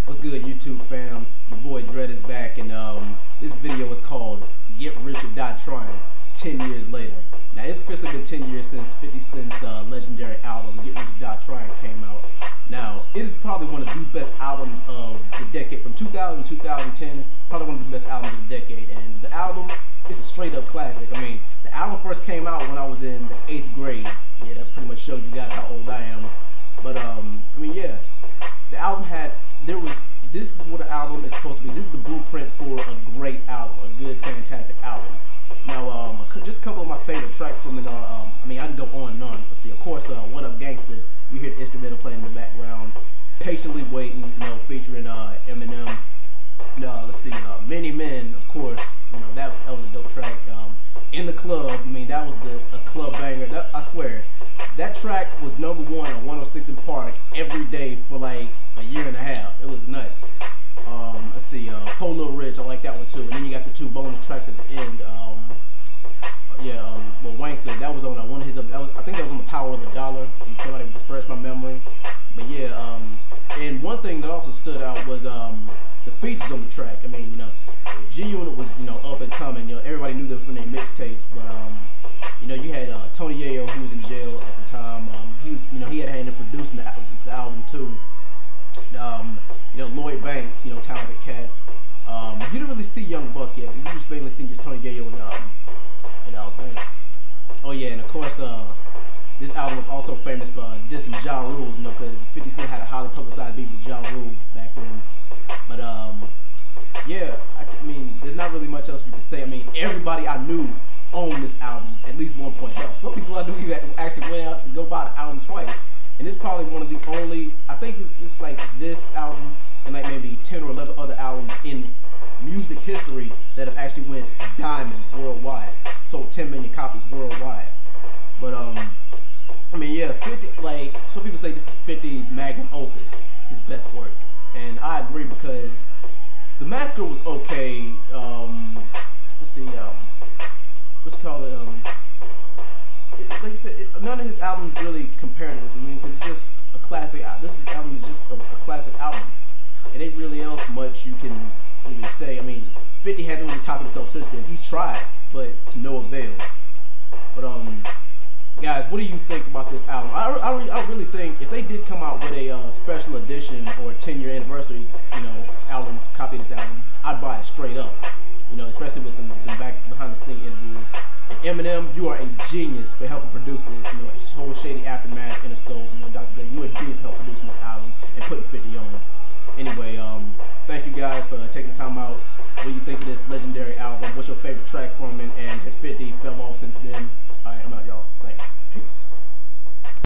What's good, YouTube fam? Your boy Dread is back, and this video is called Get Rich or Die Tryin', 10 years later. Now, it's officially been 10 years since 50 Cent's legendary album, Get Rich or Die Tryin', came out. Now, it is probably one of the best albums of the decade, from 2000 to 2010, probably one of the best albums of the decade, and the album is a straight up classic. I mean, the album first came out when I was in the 8th grade. Yeah, that pretty much showed you guys how old I am. But, I mean, yeah, the album this is what an album is supposed to be. This is the blueprint for a great album, a good, fantastic album. Now, just a couple of my favorite tracks from it are, I mean, I can go on and on. Let's see, of course, What Up Gangsta, you hear the instrumental playing in the background. Patiently Waiting, you know, featuring Eminem. Let's see, Many Men, of course, you know, that was a dope track. In the Club, I mean, that was a club banger. I swear, that track was #1 on 106 in Park every day for like a year and a half. It was nuts. Let's see, Po Lil Rich, I like that one too. And then you got the 2 bonus tracks at the end. Well, Wankster, that was on one of his. I think that was on The Power of the Dollar. Somebody refresh my memory. But yeah, and one thing that also stood out was the features on the track. I mean, you know, G-Unit was, you know, up and coming. You know, everybody knew them from their mixtapes, but you know, you had Tony Yayo, who was in jail at the time. He had a hand in producing the album too. You know, Lloyd Banks, you know, talented cat. You didn't really see Young Buck yet. You just mainly seen just Tony Yayo and Banks. Oh yeah, and of course, this album was also famous for dissing Ja Rule, you know, because 50 Cent had a highly publicized beef with Ja Rule back then. But yeah, I mean, there's not really much else you can say. I mean, everybody I knew owned this album at least one point. Hell, some people I knew actually went out to go buy the album twice. And it's probably one of the only, I think it's like this album and like maybe 10 or 11 other albums in music history that have actually went diamond worldwide. Sold 10 million copies worldwide. But I mean, yeah, 50, like, some people say this is 50's magnum opus, his best work. And I agree, because The Massacre was okay. Let's see, what's it called? Like I said, none of his albums really compare to this. I mean, because it's just a classic. This album is just a classic album. It ain't really else much you can really say. I mean, 50 hasn't really topped himself since then. He's tried, but to no avail. But guys, what do you think about this album? I really think if they did come out with a special edition or 10-year anniversary, you know, album, copy of this album, I'd buy it straight up. You know, especially with some behind the scene interviews. And Eminem, you are a genius for helping produce this. You know, whole Shady Aftermath, Interscope. You know, Dr. Dre, you are a genius for helping producing this album and putting 50 on. Anyway, thank you guys for taking the time out. What do you think of this legendary album? What's your favorite track from it?